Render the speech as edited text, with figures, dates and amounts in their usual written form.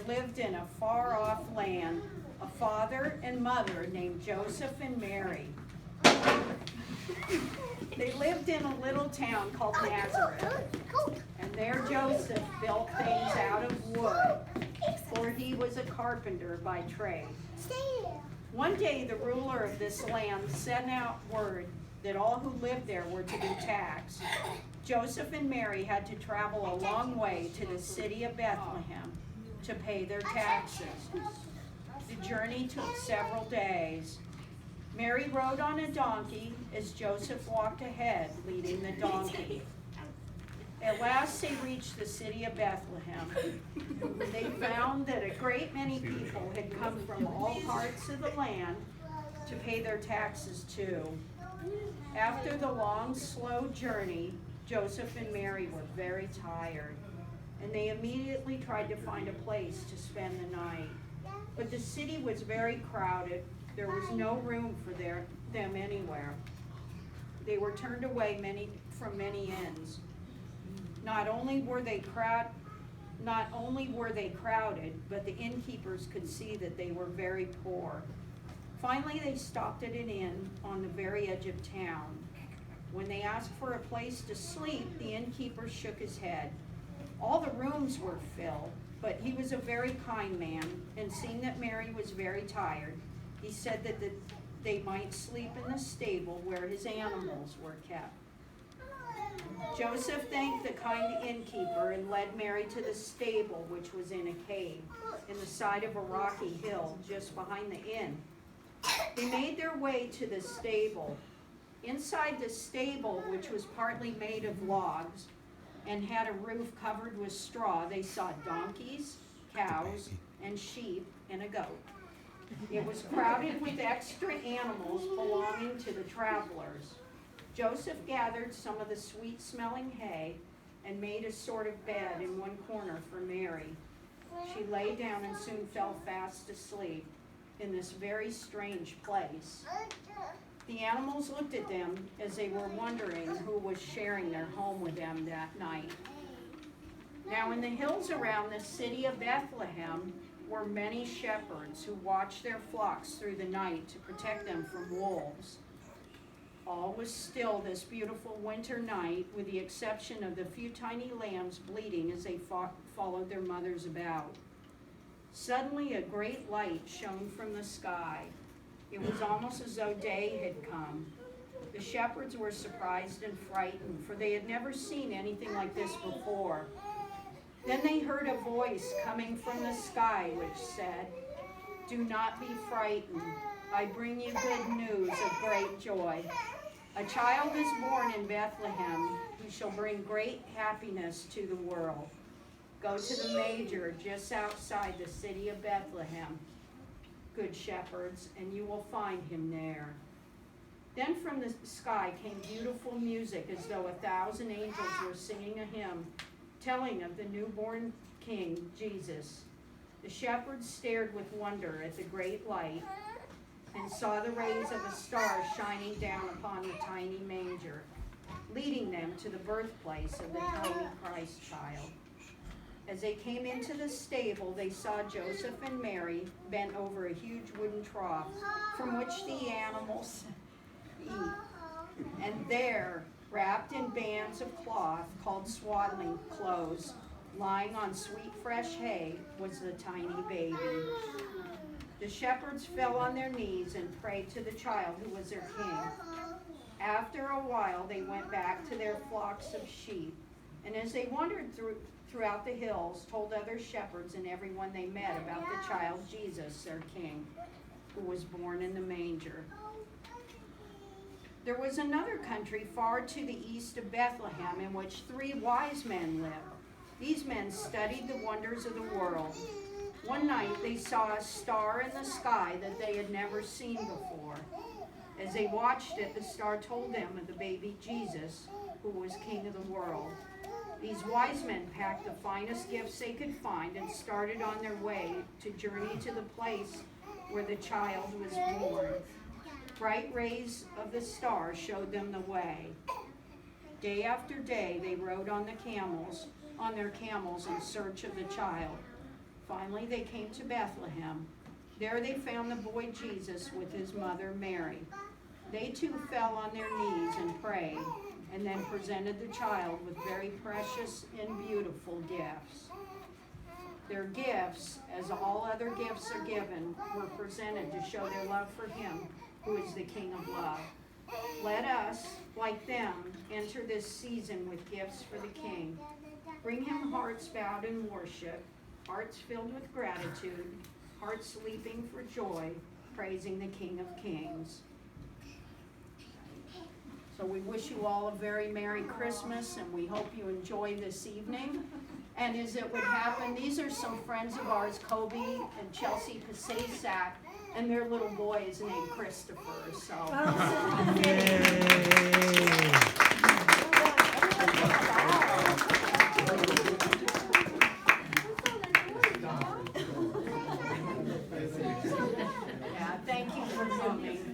lived in a far-off land a father and mother named Joseph and Mary. They lived in a little town called Nazareth, and there Joseph built things out of wood, for he was a carpenter by trade. One day the ruler of this land sent out word that all who lived there were to be taxed. Joseph and Mary had to travel a long way to the city of Bethlehem to pay their taxes. The journey took several days. Mary rode on a donkey as Joseph walked ahead, leading the donkey. At last they reached the city of Bethlehem. They found that a great many people had come from all parts of the land to pay their taxes too. After the long, slow journey, Joseph and Mary were very tired, and they immediately tried to find a place to spend the night. But the city was very crowded. There was no room for them anywhere. They were turned away from many inns. Not only were they crowded, but the innkeepers could see that they were very poor. Finally, they stopped at an inn on the very edge of town. When they asked for a place to sleep, the innkeeper shook his head. All the rooms were filled, but he was a very kind man, and seeing that Mary was very tired, he said that they might sleep in the stable where his animals were kept. Joseph thanked the kind innkeeper and led Mary to the stable, which was in a cave in the side of a rocky hill just behind the inn. They made their way to the stable. Inside the stable, which was partly made of logs and had a roof covered with straw, they saw donkeys, cows, and sheep, and a goat. It was crowded with extra animals belonging to the travelers. Joseph gathered some of the sweet-smelling hay and made a sort of bed in one corner for Mary. She lay down and soon fell fast asleep in this very strange place. The animals looked at them as they were wondering who was sharing their home with them that night. Now in the hills around the city of Bethlehem were many shepherds who watched their flocks through the night to protect them from wolves. All was still this beautiful winter night, with the exception of the few tiny lambs bleating as they followed their mothers about. Suddenly a great light shone from the sky. It was almost as though day had come. The shepherds were surprised and frightened, for they had never seen anything like this before. Then they heard a voice coming from the sky which said, "Do not be frightened. I bring you good news of great joy. A child is born in Bethlehem who shall bring great happiness to the world. Go to the manger just outside the city of Bethlehem, good shepherds, and you will find him there." Then from the sky came beautiful music, as though 1,000 angels were singing a hymn, telling of the newborn King, Jesus. The shepherds stared with wonder at the great light and saw the rays of a star shining down upon the tiny manger, leading them to the birthplace of the tiny Christ child. As they came into the stable, they saw Joseph and Mary bent over a huge wooden trough from which the animals eat. And there, wrapped in bands of cloth called swaddling clothes, lying on sweet fresh hay, was the tiny baby. The shepherds fell on their knees and prayed to the child who was their king. After a while, they went back to their flocks of sheep, and as they wandered throughout the hills, told other shepherds and everyone they met about the child Jesus, their king, who was born in the manger. There was another country far to the east of Bethlehem in which 3 wise men lived. These men studied the wonders of the world. One night they saw a star in the sky that they had never seen before. As they watched it, the star told them of the baby Jesus, who was King of the world. These wise men packed the finest gifts they could find and started on their way to journey to the place where the child was born. Bright rays of the star showed them the way. Day after day they rode on their camels in search of the child. Finally, they came to Bethlehem. There they found the boy Jesus with his mother Mary. They too fell on their knees and prayed, and then presented the child with very precious and beautiful gifts. Their gifts, as all other gifts are given, were presented to show their love for him who is the King of love. Let us, like them, enter this season with gifts for the King. Bring him hearts bowed in worship, hearts filled with gratitude, hearts leaping for joy, praising the King of Kings. So we wish you all a very Merry Christmas, and we hope you enjoy this evening. And as it would happen, these are some friends of ours, Kobe and Chelsea Pasasak, and their little boy is named Christopher. So yeah, thank you for coming.